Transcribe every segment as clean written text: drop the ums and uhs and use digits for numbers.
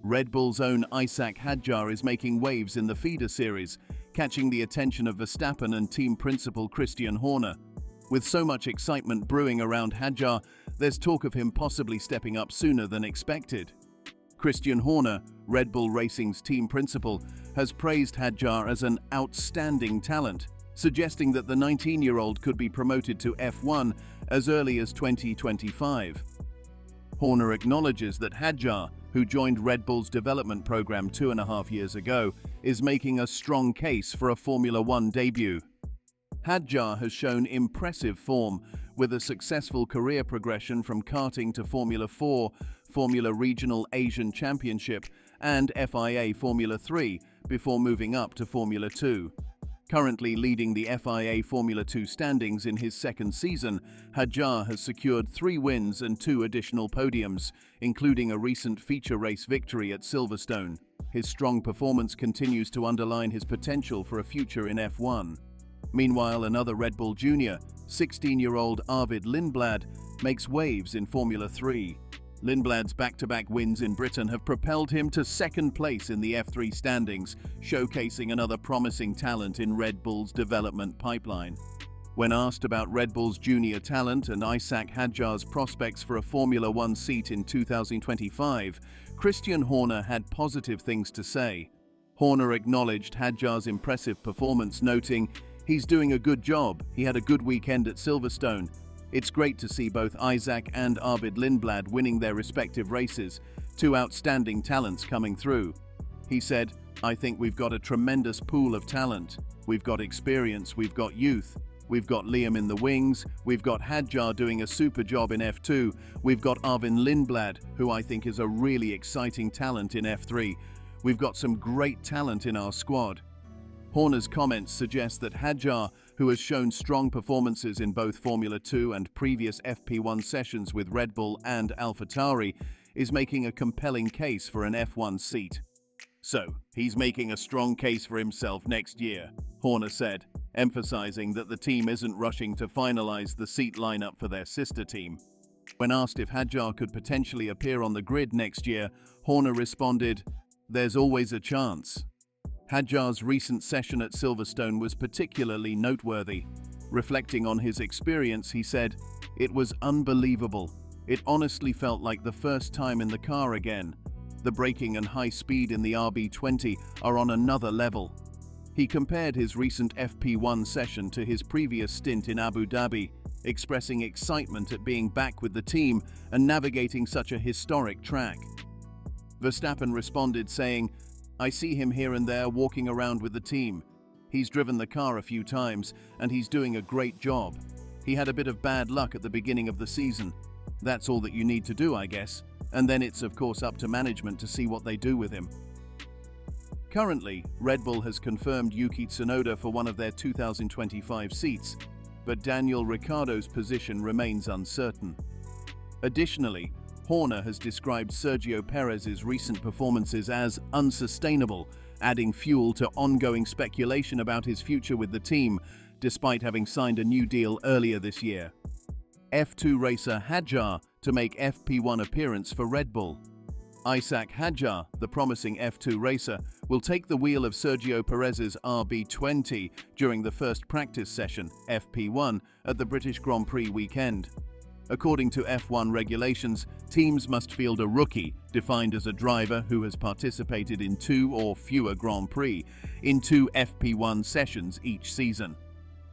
Red Bull's own Isack Hadjar is making waves in the feeder series, catching the attention of Verstappen and team principal Christian Horner. With so much excitement brewing around Hadjar, there's talk of him possibly stepping up sooner than expected. Christian Horner, Red Bull Racing's team principal, has praised Hadjar as an outstanding talent, suggesting that the 19-year-old could be promoted to F1 as early as 2025. Horner acknowledges that Hadjar, who joined Red Bull's development program 2.5 years ago, is making a strong case for a Formula One debut. Hadjar has shown impressive form, with a successful career progression from karting to Formula 4, Formula Regional Asian Championship, and FIA Formula 3, before moving up to Formula 2. Currently leading the FIA Formula 2 standings in his second season, Hadjar has secured 3 wins and 2 additional podiums, including a recent feature race victory at Silverstone. His strong performance continues to underline his potential for a future in F1. Meanwhile, another Red Bull junior, 16-year-old Arvid Lindblad, makes waves in Formula 3. Lindblad's back-to-back wins in Britain have propelled him to second place in the F3 standings, showcasing another promising talent in Red Bull's development pipeline. When asked about Red Bull's junior talent and Isack Hadjar's prospects for a Formula One seat in 2025, Christian Horner had positive things to say. Horner acknowledged Hadjar's impressive performance, noting, "He's doing a good job. He had a good weekend at Silverstone. It's great to see both Isack and Arvid Lindblad winning their respective races, 2 outstanding talents coming through." He said, "I think we've got a tremendous pool of talent. We've got experience, we've got youth. We've got Liam in the wings, we've got Hadjar doing a super job in F2, we've got Arvid Lindblad, who I think is a really exciting talent in F3. We've got some great talent in our squad." Horner's comments suggest that Hadjar, who has shown strong performances in both Formula 2 and previous FP1 sessions with Red Bull and AlphaTauri, is making a compelling case for an F1 seat. "So, he's making a strong case for himself next year," Horner said, emphasizing that the team isn't rushing to finalize the seat lineup for their sister team. When asked if Hadjar could potentially appear on the grid next year, Horner responded, "There's always a chance." Hadjar's recent session at Silverstone was particularly noteworthy. Reflecting on his experience, he said, "It was unbelievable. It honestly felt like the first time in the car again. The braking and high speed in the RB20 are on another level." He compared his recent FP1 session to his previous stint in Abu Dhabi, expressing excitement at being back with the team and navigating such a historic track. Verstappen responded saying, "I see him here and there walking around with the team. He's driven the car a few times, and he's doing a great job. He had a bit of bad luck at the beginning of the season. That's all that you need to do, I guess. And then it's of course up to management to see what they do with him." Currently, Red Bull has confirmed Yuki Tsunoda for one of their 2025 seats, but Daniel Ricciardo's position remains uncertain. Additionally, Horner has described Sergio Perez's recent performances as unsustainable, adding fuel to ongoing speculation about his future with the team, despite having signed a new deal earlier this year. F2 racer Hadjar to make FP1 appearance for Red Bull. Isack Hadjar, the promising F2 racer, will take the wheel of Sergio Perez's RB20 during the first practice session, FP1, at the British Grand Prix weekend. According to F1 regulations, teams must field a rookie, defined as a driver who has participated in 2 or fewer Grand Prix, in 2 FP1 sessions each season.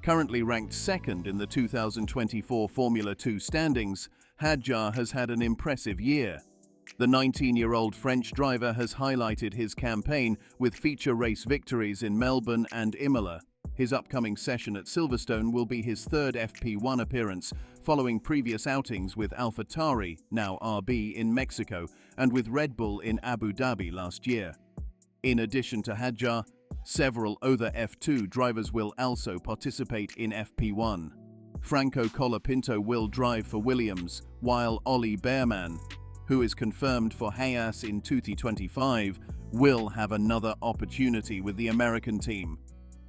Currently ranked second in the 2024 Formula 2 standings, Hadjar has had an impressive year. The 19-year-old French driver has highlighted his campaign with feature race victories in Melbourne and Imola. His upcoming session at Silverstone will be his 3rd FP1 appearance, following previous outings with AlphaTauri, now RB, in Mexico, and with Red Bull in Abu Dhabi last year. In addition to Hadjar, several other F2 drivers will also participate in FP1. Franco Colapinto will drive for Williams, while Ollie Bearman, who is confirmed for Haas in 2025, will have another opportunity with the American team.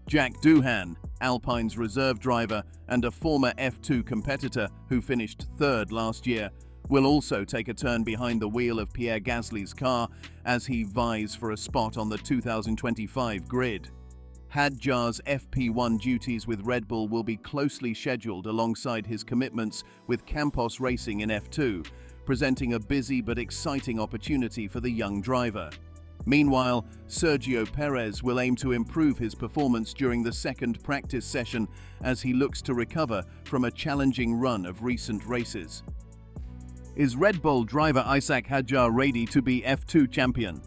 Jack Doohan, Alpine's reserve driver and a former F2 competitor who finished 3rd last year, will also take a turn behind the wheel of Pierre Gasly's car as he vies for a spot on the 2025 grid. Hadjar's FP1 duties with Red Bull will be closely scheduled alongside his commitments with Campos Racing in F2, presenting a busy but exciting opportunity for the young driver. Meanwhile, Sergio Perez will aim to improve his performance during the second practice session as he looks to recover from a challenging run of recent races. Is Red Bull driver Isack Hadjar ready to be F2 champion?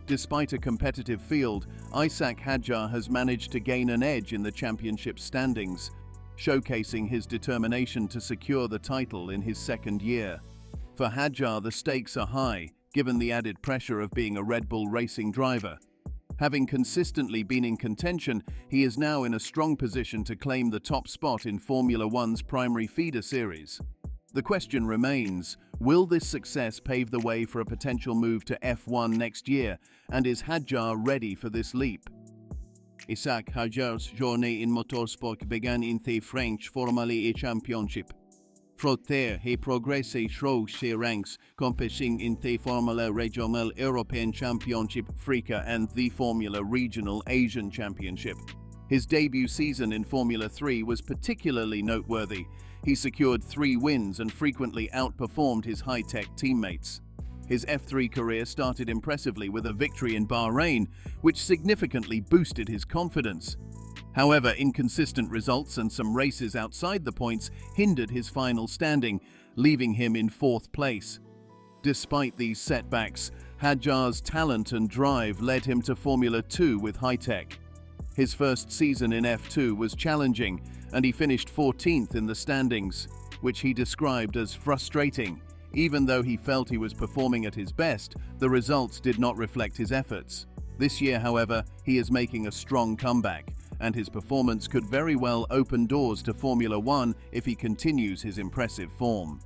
Despite a competitive field, Isack Hadjar has managed to gain an edge in the championship standings, showcasing his determination to secure the title in his second year. For Hadjar, the stakes are high, given the added pressure of being a Red Bull racing driver. Having consistently been in contention, he is now in a strong position to claim the top spot in Formula One's primary feeder series. The question remains, will this success pave the way for a potential move to F1 next year, and is Hadjar ready for this leap? Isack Hadjar's journey in motorsport began in the French Formula Championship. From there, he progressed through the ranks, competing in the Formula Regional European Championship Africa and the Formula Regional Asian Championship. His debut season in Formula 3 was particularly noteworthy. He secured 3 wins and frequently outperformed his high-tech teammates. His F3 career started impressively with a victory in Bahrain, which significantly boosted his confidence. However, inconsistent results and some races outside the points hindered his final standing, leaving him in 4th place. Despite these setbacks, Hadjar's talent and drive led him to Formula 2 with high-tech. His first season in F2 was challenging, and he finished 14th in the standings, which he described as frustrating. Even though he felt he was performing at his best, the results did not reflect his efforts. This year, however, he is making a strong comeback, and his performance could very well open doors to Formula One if he continues his impressive form.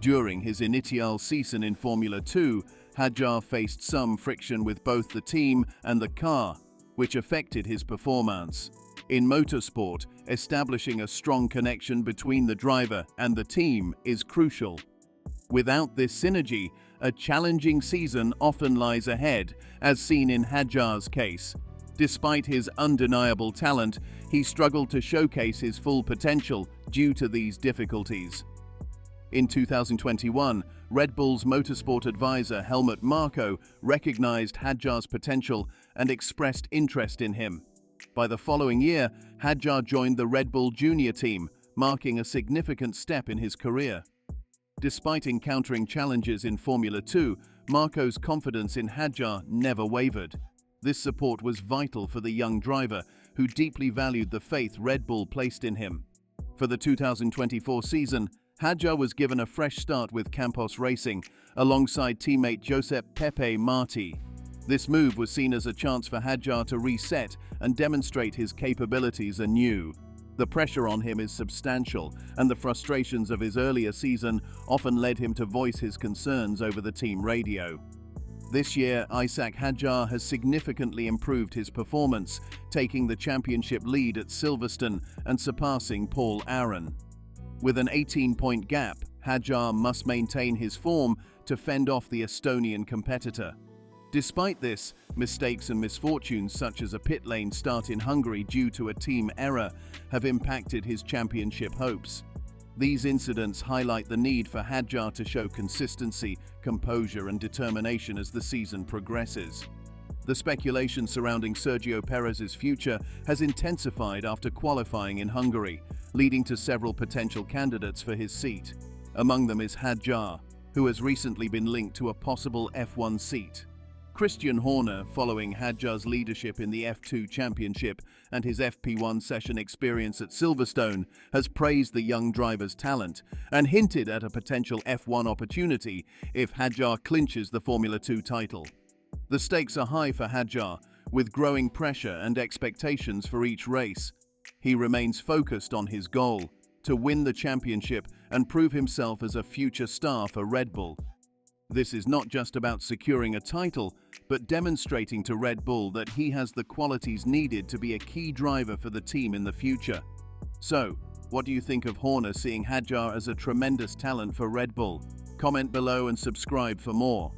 During his initial season in Formula 2, Hadjar faced some friction with both the team and the car, which affected his performance. In motorsport, establishing a strong connection between the driver and the team is crucial. Without this synergy, a challenging season often lies ahead, as seen in Hadjar's case. Despite his undeniable talent, he struggled to showcase his full potential due to these difficulties. In 2021, Red Bull's motorsport advisor Helmut Marko recognized Hadjar's potential and expressed interest in him. By the following year, Hadjar joined the Red Bull Junior team, marking a significant step in his career. Despite encountering challenges in Formula 2, Marko's confidence in Hadjar never wavered. This support was vital for the young driver, who deeply valued the faith Red Bull placed in him. For the 2024 season, Hadjar was given a fresh start with Campos Racing, alongside teammate Josep Pepe Marti. This move was seen as a chance for Hadjar to reset and demonstrate his capabilities anew. The pressure on him is substantial, and the frustrations of his earlier season often led him to voice his concerns over the team radio. This year, Isack Hadjar has significantly improved his performance, taking the championship lead at Silverstone and surpassing Paul Aron. With an 18-point gap, Hadjar must maintain his form to fend off the Estonian competitor. Despite this, mistakes and misfortunes such as a pit lane start in Hungary due to a team error have impacted his championship hopes. These incidents highlight the need for Hadjar to show consistency, composure, and determination as the season progresses. The speculation surrounding Sergio Perez's future has intensified after qualifying in Hungary, leading to several potential candidates for his seat. Among them is Hadjar, who has recently been linked to a possible F1 seat. Christian Horner, following Hadjar's leadership in the F2 Championship and his FP1 session experience at Silverstone, has praised the young driver's talent and hinted at a potential F1 opportunity if Hadjar clinches the Formula 2 title. The stakes are high for Hadjar, with growing pressure and expectations for each race. He remains focused on his goal, to win the championship and prove himself as a future star for Red Bull. This is not just about securing a title, but demonstrating to Red Bull that he has the qualities needed to be a key driver for the team in the future. So, what do you think of Horner seeing Hadjar as a tremendous talent for Red Bull? Comment below and subscribe for more.